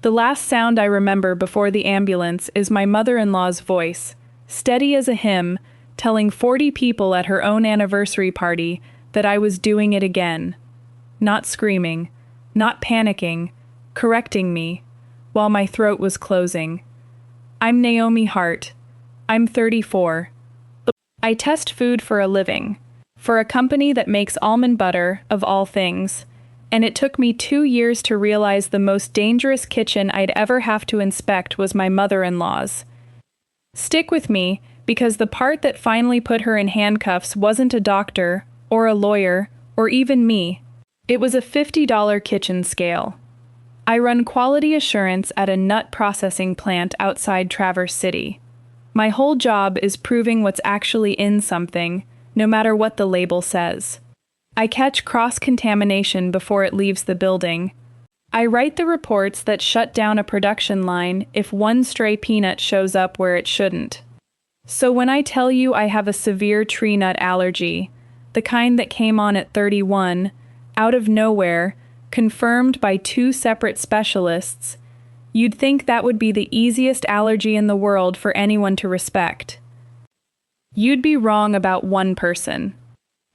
The last sound I remember before the ambulance is my mother-in-law's voice, steady as a hymn, telling 40 people at her own anniversary party that I was doing it again. Not screaming, not panicking, correcting me, while my throat was closing. I'm Naomi Hart. I'm 34. I test food for a living, for a company that makes almond butter, of all things, and it took me 2 years to realize the most dangerous kitchen I'd ever have to inspect was my mother-in-law's. Stick with me, because the part that finally put her in handcuffs wasn't a doctor, or a lawyer, or even me. It was a $50 kitchen scale. I run quality assurance at a nut processing plant outside Traverse City. My whole job is proving what's actually in something, no matter what the label says. I catch cross-contamination before it leaves the building. I write the reports that shut down a production line if one stray peanut shows up where it shouldn't. So when I tell you I have a severe tree nut allergy, the kind that came on at 31, out of nowhere, confirmed by 2 separate specialists, you'd think that would be the easiest allergy in the world for anyone to respect. You'd be wrong about one person.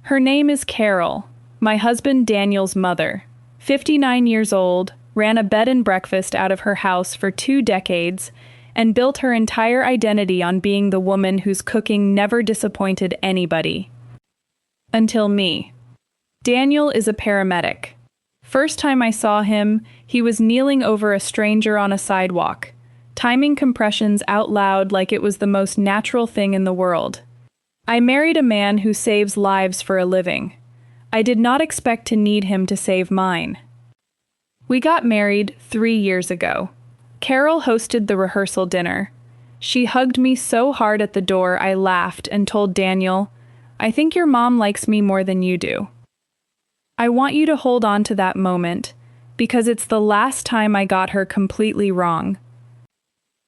Her name is Carol, my husband Daniel's mother. 59 years old, ran a bed and breakfast out of her house for 2 decades, and built her entire identity on being the woman whose cooking never disappointed anybody. Until me. Daniel is a paramedic. First time I saw him, he was kneeling over a stranger on a sidewalk, timing compressions out loud like it was the most natural thing in the world. I married a man who saves lives for a living. I did not expect to need him to save mine. We got married 3 years ago. Carol hosted the rehearsal dinner. She hugged me so hard at the door I laughed and told Daniel, "I think your mom likes me more than you do." I want you to hold on to that moment, because it's the last time I got her completely wrong.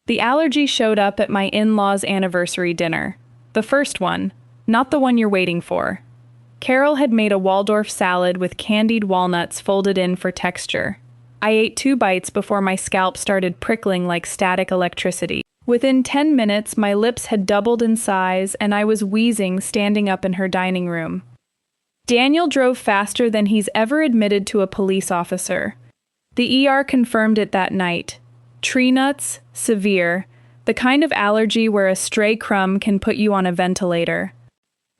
The allergy showed up at my in-laws' anniversary dinner. The first one, not the one you're waiting for. Carol had made a Waldorf salad with candied walnuts folded in for texture. I ate 2 bites before my scalp started prickling like static electricity. Within 10 minutes, my lips had doubled in size and I was wheezing standing up in her dining room. Daniel drove faster than he's ever admitted to a police officer. The ER confirmed it that night. Tree nuts, severe, the kind of allergy where a stray crumb can put you on a ventilator.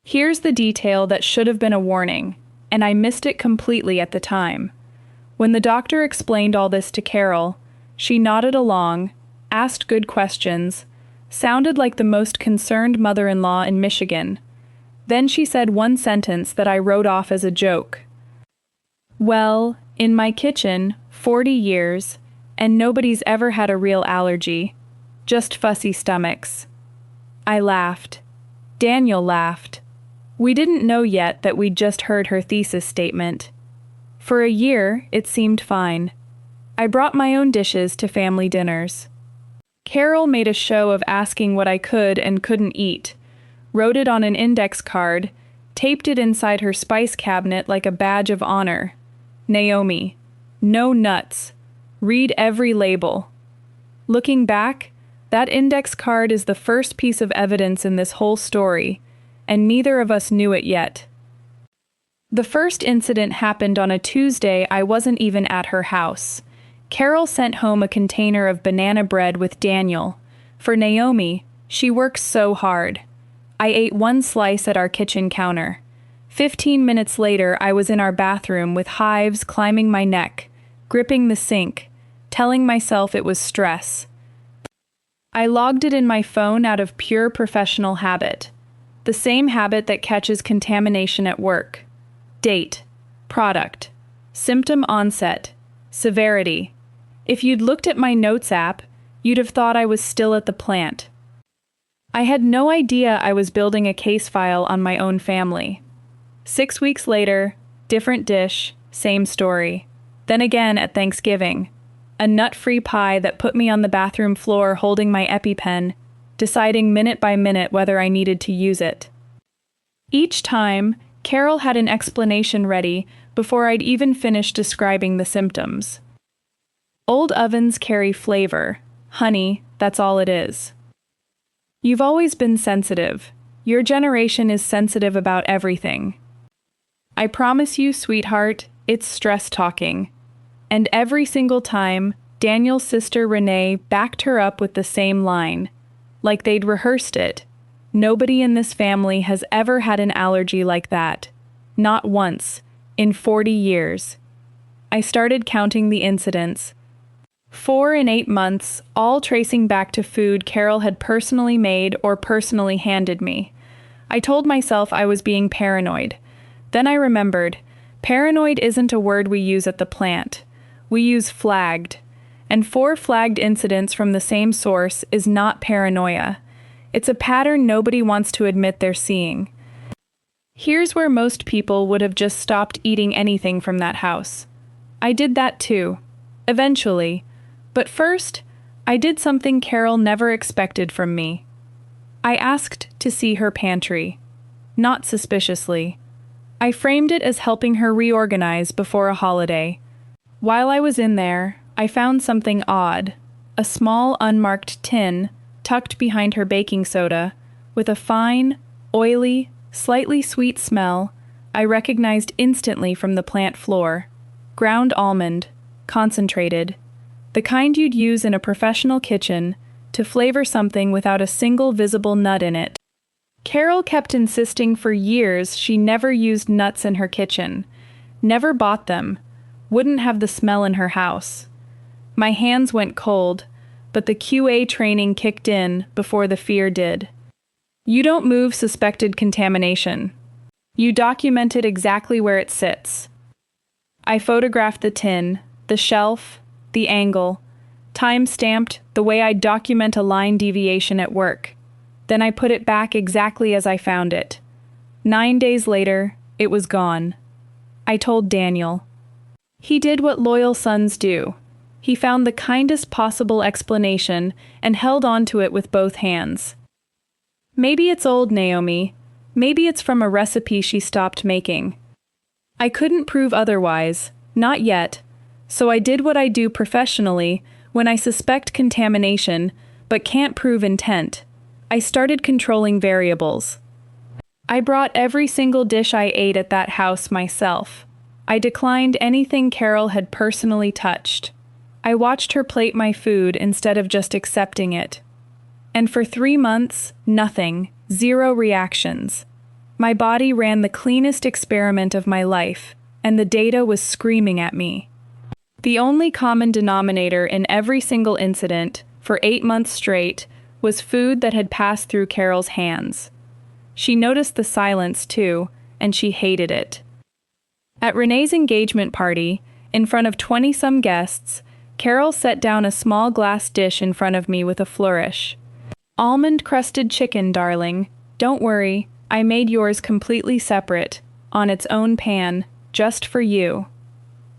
Here's the detail that should have been a warning, and I missed it completely at the time. When the doctor explained all this to Carol, she nodded along, asked good questions, sounded like the most concerned mother-in-law in Michigan. Then she said one sentence that I wrote off as a joke. "Well, in my kitchen, 40 years, and nobody's ever had a real allergy. Just fussy stomachs." I laughed. Daniel laughed. We didn't know yet that we'd just heard her thesis statement. For a year, it seemed fine. I brought my own dishes to family dinners. Carol made a show of asking what I could and couldn't eat, wrote it on an index card, taped it inside her spice cabinet like a badge of honor. Naomi, no nuts. Read every label. Looking back, that index card is the first piece of evidence in this whole story, and neither of us knew it yet. The first incident happened on a Tuesday I wasn't even at her house. Carol sent home a container of banana bread with Daniel. For Naomi, she works so hard. I ate 1 slice at our kitchen counter. 15 minutes later, I was in our bathroom with hives climbing my neck, gripping the sink, telling myself it was stress. I logged it in my phone out of pure professional habit. The same habit that catches contamination at work. Date, product, symptom onset, severity. If you'd looked at my notes app, you'd have thought I was still at the plant. I had no idea I was building a case file on my own family. 6 weeks later, different dish, same story. Then again at Thanksgiving. A nut-free pie that put me on the bathroom floor holding my EpiPen, deciding minute by minute whether I needed to use it. Each time, Carol had an explanation ready before I'd even finished describing the symptoms. Old ovens carry flavor. Honey, that's all it is. You've always been sensitive. Your generation is sensitive about everything. I promise you, sweetheart, it's stress talking. And every single time, Daniel's sister Renee backed her up with the same line, like they'd rehearsed it. Nobody in this family has ever had an allergy like that. Not once, in 40 years. I started counting the incidents. 4 in 8 months, all tracing back to food Carol had personally made or personally handed me. I told myself I was being paranoid. Then I remembered, paranoid isn't a word we use at the plant. We use flagged. And 4 flagged incidents from the same source is not paranoia. It's a pattern nobody wants to admit they're seeing. Here's where most people would have just stopped eating anything from that house. I did that too. Eventually. But first, I did something Carol never expected from me. I asked to see her pantry. Not suspiciously. I framed it as helping her reorganize before a holiday. While I was in there, I found something odd. A small, unmarked tin, tucked behind her baking soda, with a fine, oily, slightly sweet smell I recognized instantly from the plant floor. Ground almond, concentrated. The kind you'd use in a professional kitchen to flavor something without a single visible nut in it. Carol kept insisting for years she never used nuts in her kitchen, never bought them, wouldn't have the smell in her house. My hands went cold, but the QA training kicked in before the fear did. You don't move suspected contamination. You document it exactly where it sits. I photographed the tin, the shelf, the angle, time-stamped the way I document a line deviation at work. Then I put it back exactly as I found it. 9 days later, it was gone. I told Daniel. He did what loyal sons do. He found the kindest possible explanation and held on to it with both hands. Maybe it's old, Naomi. Maybe it's from a recipe she stopped making. I couldn't prove otherwise, not yet, so I did what I do professionally when I suspect contamination but can't prove intent. I started controlling variables. I brought every single dish I ate at that house myself. I declined anything Carol had personally touched. I watched her plate my food instead of just accepting it. And for 3 months, nothing, 0 reactions. My body ran the cleanest experiment of my life, and the data was screaming at me. The only common denominator in every single incident, for 8 months straight, was food that had passed through Carol's hands. She noticed the silence, too, and she hated it. At Renee's engagement party, in front of 20-some guests, Carol set down a small glass dish in front of me with a flourish. Almond-crusted chicken, darling. Don't worry, I made yours completely separate, on its own pan, just for you.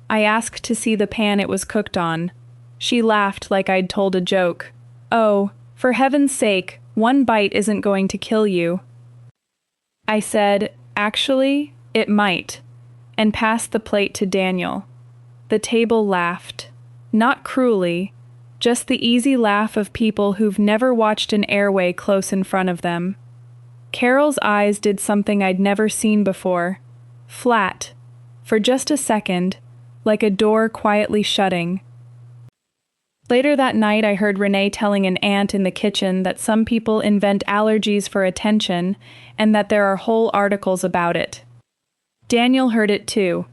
I asked to see the pan it was cooked on. She laughed like I'd told a joke. Oh, for heaven's sake, 1 bite isn't going to kill you. I said, actually, it might, and passed the plate to Daniel. The table laughed. Not cruelly, just the easy laugh of people who've never watched an airway close in front of them. Carol's eyes did something I'd never seen before. Flat, for just a second, like a door quietly shutting. Later that night, I heard Renee telling an aunt in the kitchen that some people invent allergies for attention and that there are whole articles about it. Daniel heard it too.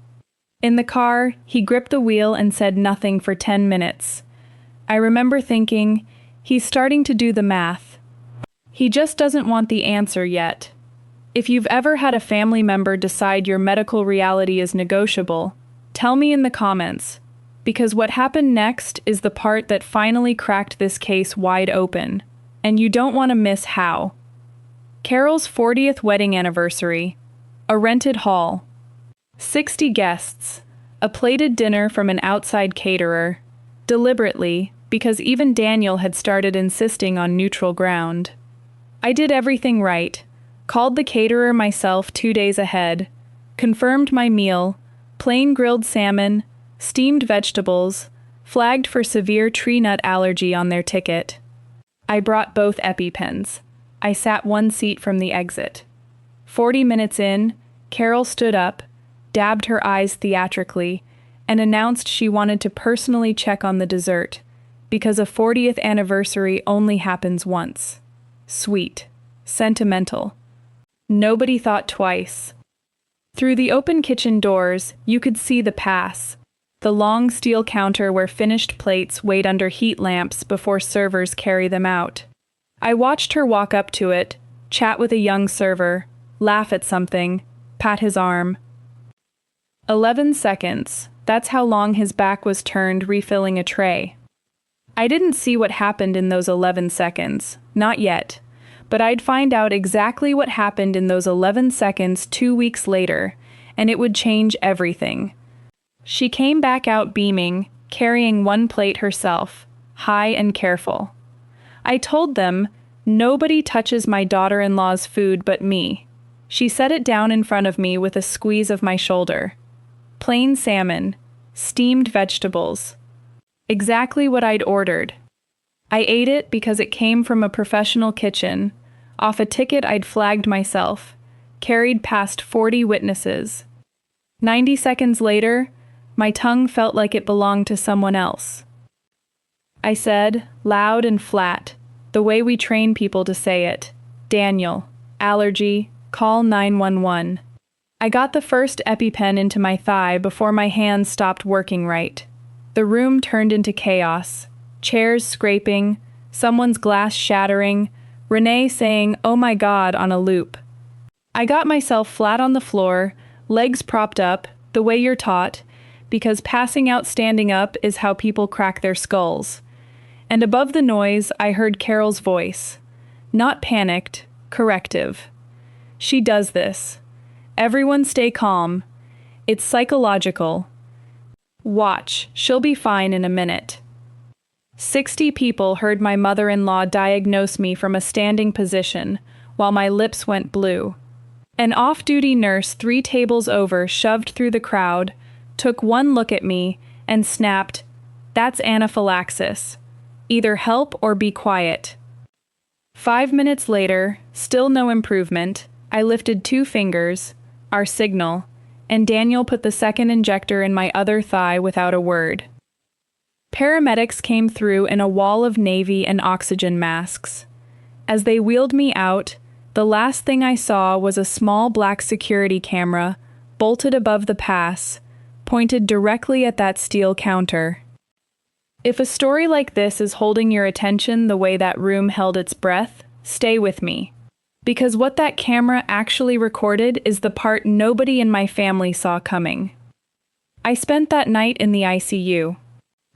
In the car, he gripped the wheel and said nothing for 10 minutes. I remember thinking, he's starting to do the math. He just doesn't want the answer yet. If you've ever had a family member decide your medical reality is negotiable, tell me in the comments, because what happened next is the part that finally cracked this case wide open, and you don't want to miss how. Carol's 40th wedding anniversary, a rented hall, 60 guests, a plated dinner from an outside caterer, deliberately, because even Daniel had started insisting on neutral ground. I did everything right, called the caterer myself 2 days ahead, confirmed my meal, plain grilled salmon, steamed vegetables, flagged for severe tree nut allergy on their ticket. I brought both EpiPens. I sat one seat from the exit. 40 minutes in, Carol stood up, dabbed her eyes theatrically, and announced she wanted to personally check on the dessert, because a 40th anniversary only happens once. Sweet. Sentimental. Nobody thought twice. Through the open kitchen doors, you could see the pass, the long steel counter where finished plates wait under heat lamps before servers carry them out. I watched her walk up to it, chat with a young server, laugh at something, pat his arm. 11 seconds. That's how long his back was turned refilling a tray. I didn't see what happened in those 11 seconds. Not yet. But I'd find out exactly what happened in those 11 seconds 2 weeks later, and it would change everything. She came back out beaming, carrying one plate herself, high and careful. I told them, nobody touches my daughter-in-law's food but me. She set it down in front of me with a squeeze of my shoulder. Plain salmon, steamed vegetables. Exactly what I'd ordered. I ate it because it came from a professional kitchen, off a ticket I'd flagged myself, carried past 40 witnesses. 90 seconds later, my tongue felt like it belonged to someone else. I said, loud and flat, the way we train people to say it, Daniel, allergy, call 911. I got the first EpiPen into my thigh before my hands stopped working right. The room turned into chaos. Chairs scraping, someone's glass shattering, Renee saying, "Oh my God," on a loop. I got myself flat on the floor, legs propped up, the way you're taught, because passing out standing up is how people crack their skulls. And above the noise, I heard Carol's voice. Not panicked, corrective. She does this. Everyone stay calm. It's psychological. Watch, she'll be fine in a minute. 60 people heard my mother-in-law diagnose me from a standing position, while my lips went blue. An off-duty nurse 3 tables over shoved through the crowd, took one look at me, and snapped, "That's anaphylaxis. Either help or be quiet." 5 minutes later, still no improvement, I lifted 2 fingers, our signal, and Daniel put the second injector in my other thigh without a word. Paramedics came through in a wall of navy and oxygen masks. As they wheeled me out, the last thing I saw was a small black security camera, bolted above the pass, pointed directly at that steel counter. If a story like this is holding your attention the way that room held its breath, stay with me. Because what that camera actually recorded is the part nobody in my family saw coming. I spent that night in the ICU.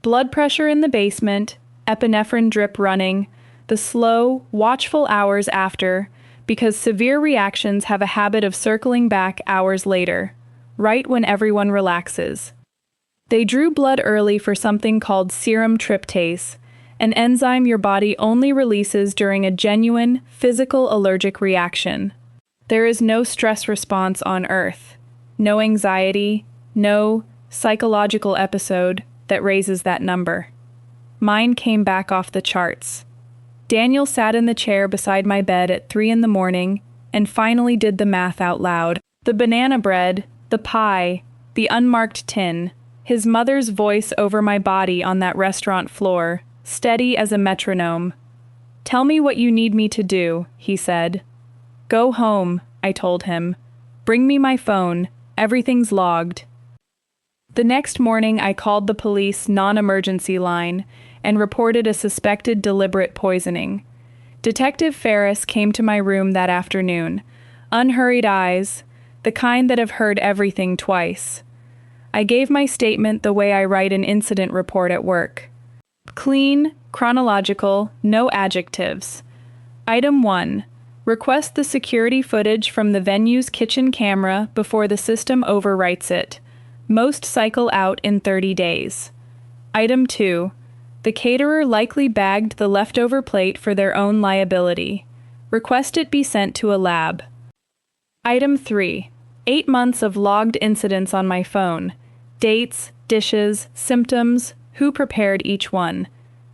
Blood pressure in the basement, epinephrine drip running, the slow, watchful hours after, because severe reactions have a habit of circling back hours later, right when everyone relaxes. They drew blood early for something called serum tryptase, an enzyme your body only releases during a genuine, physical allergic reaction. There is no stress response on Earth, no anxiety, no psychological episode that raises that number. Mine came back off the charts. Daniel sat in the chair beside my bed at 3 in the morning and finally did the math out loud. The banana bread, the pie, the unmarked tin, his mother's voice over my body on that restaurant floor, steady as a metronome. "Tell me what you need me to do," he said. "Go home," I told him. "Bring me my phone. Everything's logged." The next morning, I called the police non-emergency line and reported a suspected deliberate poisoning. Detective Ferris came to my room that afternoon, unhurried eyes, the kind that have heard everything twice. I gave my statement the way I write an incident report at work. Clean, chronological, no adjectives. Item 1. Request the security footage from the venue's kitchen camera before the system overwrites it. Most cycle out in 30 days. Item 2. The caterer likely bagged the leftover plate for their own liability. Request it be sent to a lab. Item 3. 8 months of logged incidents on my phone. Dates, dishes, symptoms, Who prepared each one?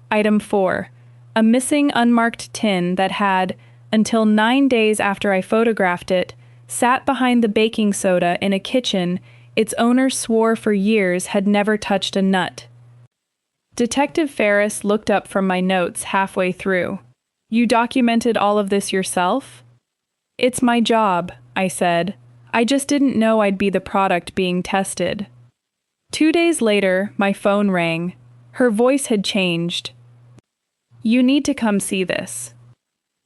Item 4. A missing unmarked tin that had, until 9 days after I photographed it, sat behind the baking soda in a kitchen its owner swore for years had never touched a nut. Detective Ferris looked up from my notes halfway through. You documented all of this yourself? It's my job, I said. I just didn't know I'd be the product being tested. 2 days later, my phone rang. Her voice had changed. You need to come see this.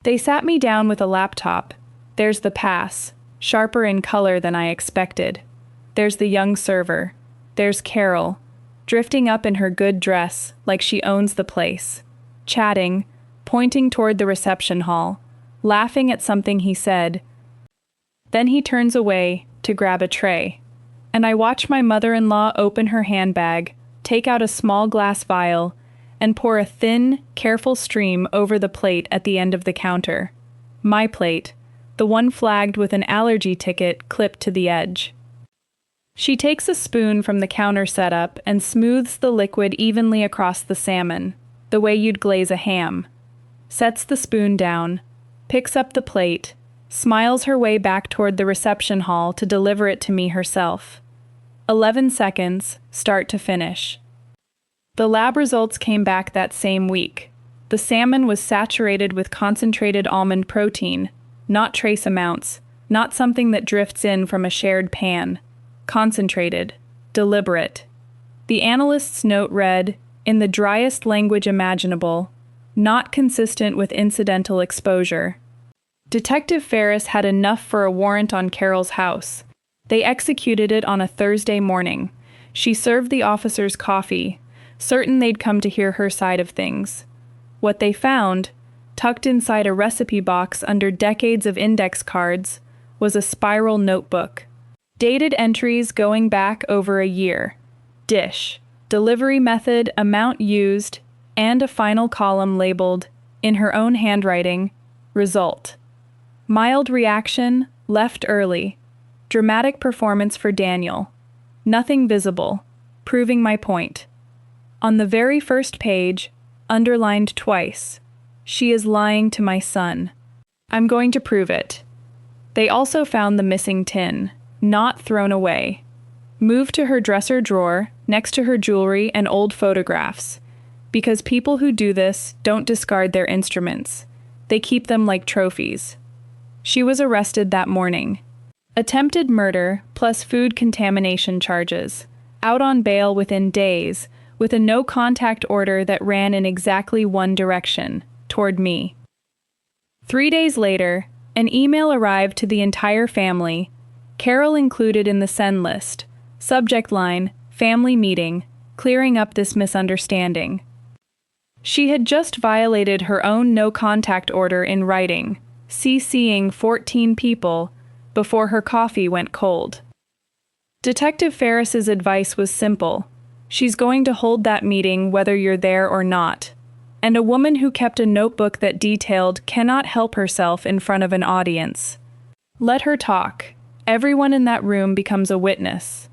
They sat me down with a laptop. There's the pass, sharper in color than I expected. There's the young server. There's Carol, drifting up in her good dress like she owns the place, chatting, pointing toward the reception hall, laughing at something he said. Then he turns away to grab a tray, and I watch my mother-in-law open her handbag, take out a small glass vial, and pour a thin, careful stream over the plate at the end of the counter. My plate, the one flagged with an allergy ticket clipped to the edge. She takes a spoon from the counter setup and smooths the liquid evenly across the salmon, the way you'd glaze a ham. Sets the spoon down, picks up the plate, smiles her way back toward the reception hall to deliver it to me herself. 11 seconds, start to finish. The lab results came back that same week. The salmon was saturated with concentrated almond protein, not trace amounts, not something that drifts in from a shared pan. Concentrated, deliberate. The analyst's note read, in the driest language imaginable, not consistent with incidental exposure. Detective Ferris had enough for a warrant on Carol's house. They executed it on a Thursday morning. She served the officers coffee, certain they'd come to hear her side of things. What they found, tucked inside a recipe box under decades of index cards, was a spiral notebook. Dated entries going back over a year. Dish, delivery method, amount used, and a final column labeled, in her own handwriting, result. Mild reaction, left early. Dramatic performance for Daniel. Nothing visible, proving my point. On the very first page, underlined twice, she is lying to my son. I'm going to prove it. They also found the missing tin. Not thrown away. Moved to her dresser drawer, next to her jewelry and old photographs. Because people who do this don't discard their instruments. They keep them like trophies. She was arrested that morning. Attempted murder plus food contamination charges. Out on bail within days, with a no-contact order that ran in exactly one direction, toward me. 3 days later, an email arrived to the entire family, Carol included in the send list. Subject line, family meeting, clearing up this misunderstanding. She had just violated her own no-contact order in writing, CCing 14 people, before her coffee went cold. Detective Ferris's advice was simple. She's going to hold that meeting whether you're there or not. And a woman who kept a notebook that detailed cannot help herself in front of an audience. Let her talk. Everyone in that room becomes a witness.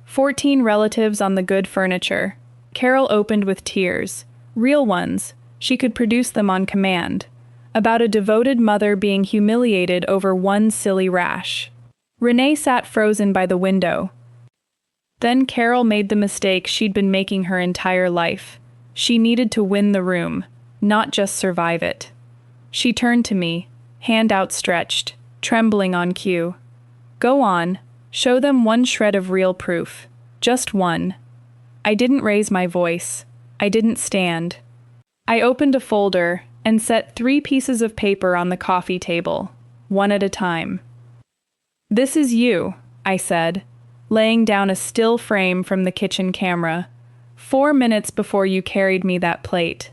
14 relatives on the good furniture. Carol opened with tears. Real ones. She could produce them on command. About a devoted mother being humiliated over one silly rash. Renee sat frozen by the window. Then Carol made the mistake she'd been making her entire life. She needed to win the room, not just survive it. She turned to me, hand outstretched, trembling on cue. Go on, show them one shred of real proof. Just one. I didn't raise my voice. I didn't stand. I opened a folder and set 3 pieces of paper on the coffee table, one at a time. This is you, I said, laying down a still frame from the kitchen camera, 4 minutes before you carried me that plate.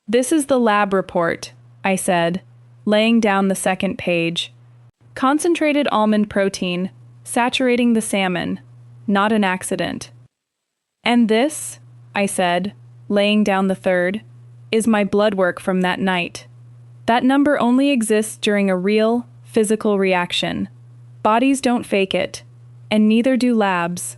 This is the lab report, I said, laying down the second page. Concentrated almond protein, saturating the salmon, not an accident. And this, I said, laying down the third, is my blood work from that night. That number only exists during a real, physical reaction. Bodies don't fake it, and neither do labs.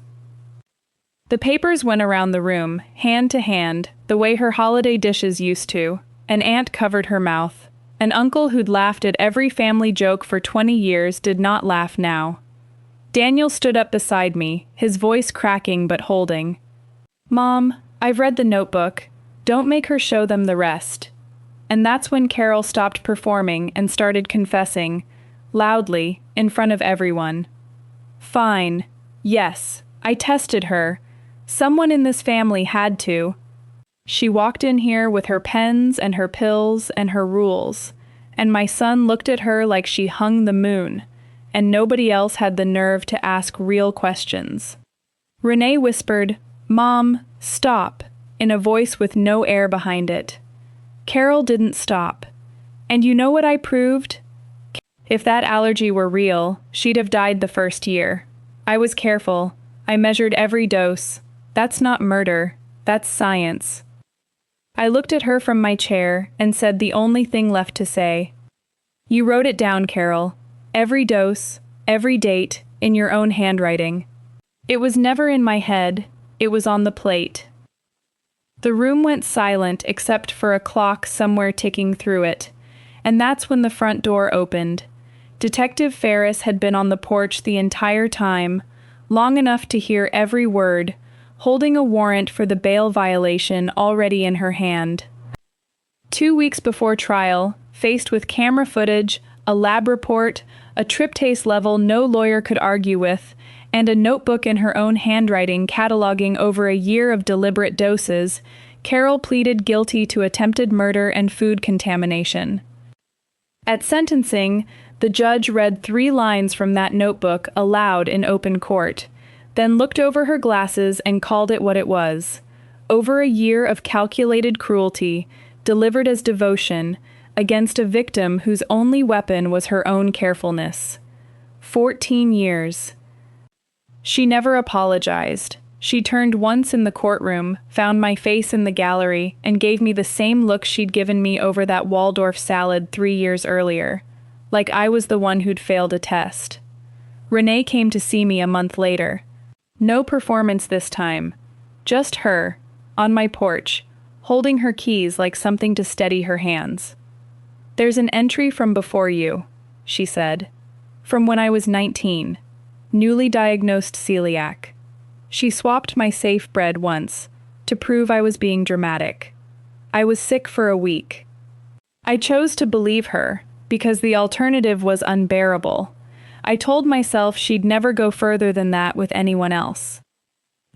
The papers went around the room, hand to hand, the way her holiday dishes used to. An aunt covered her mouth. An uncle who'd laughed at every family joke for 20 years did not laugh now. Daniel stood up beside me, his voice cracking but holding. "Mom, I've read the notebook. Don't make her show them the rest." And that's when Carol stopped performing and started confessing, loudly, in front of everyone. "Fine. Yes, I tested her. Someone in this family had to." She walked in here with her pens and her pills and her rules, and my son looked at her like she hung the moon, and nobody else had the nerve to ask real questions. Renee whispered, "Mom, stop," in a voice with no air behind it. Carol didn't stop. And you know what I proved? If that allergy were real, she'd have died the first year. I was careful. I measured every dose. That's not murder. That's science. I looked at her from my chair and said the only thing left to say. "You wrote it down, Carol. Every dose, every date, in your own handwriting. It was never in my head. It was on the plate." The room went silent except for a clock somewhere ticking through it, and that's when the front door opened. Detective Ferris had been on the porch the entire time, long enough to hear every word, holding a warrant for the bail violation already in her hand. 2 weeks before trial, faced with camera footage, a lab report, a tryptase level no lawyer could argue with, and a notebook in her own handwriting cataloging over a year of deliberate doses, Carol pleaded guilty to attempted murder and food contamination. At sentencing, the judge read 3 lines from that notebook aloud in open court, then looked over her glasses and called it what it was. Over a year of calculated cruelty, delivered as devotion, against a victim whose only weapon was her own carefulness. 14 years. She never apologized. She turned once in the courtroom, found my face in the gallery, and gave me the same look she'd given me over that Waldorf salad 3 years earlier, like I was the one who'd failed a test. Renee came to see me a month later. No performance this time. Just her, on my porch, holding her keys like something to steady her hands. "There's an entry from before you," she said. "From when I was 19. Newly diagnosed celiac." She swapped my safe bread once, to prove I was being dramatic. I was sick for a week. I chose to believe her, because the alternative was unbearable. I told myself she'd never go further than that with anyone else.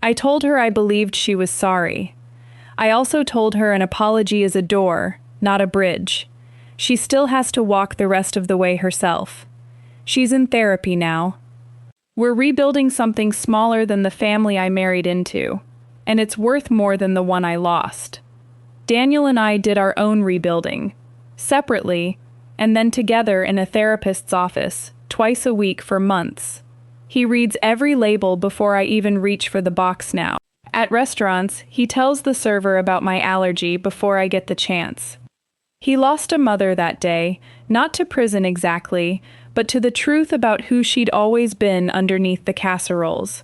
I told her I believed she was sorry. I also told her an apology is a door, not a bridge. She still has to walk the rest of the way herself. She's in therapy now. We're rebuilding something smaller than the family I married into, and it's worth more than the one I lost. Daniel and I did our own rebuilding, separately, and then together in a therapist's office, twice a week for months. He reads every label before I even reach for the box now. At restaurants, he tells the server about my allergy before I get the chance. He lost a mother that day, not to prison exactly, but to the truth about who she'd always been underneath the casseroles.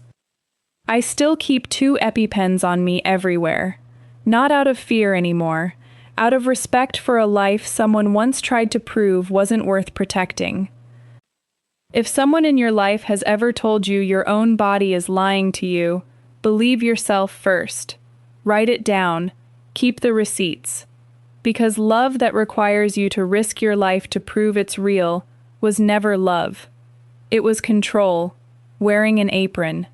I still keep 2 EpiPens on me everywhere. Not out of fear anymore, out of respect for a life someone once tried to prove wasn't worth protecting. If someone in your life has ever told you your own body is lying to you, believe yourself first. Write it down. Keep the receipts. Because love that requires you to risk your life to prove it's real was never love. It was control, wearing an apron.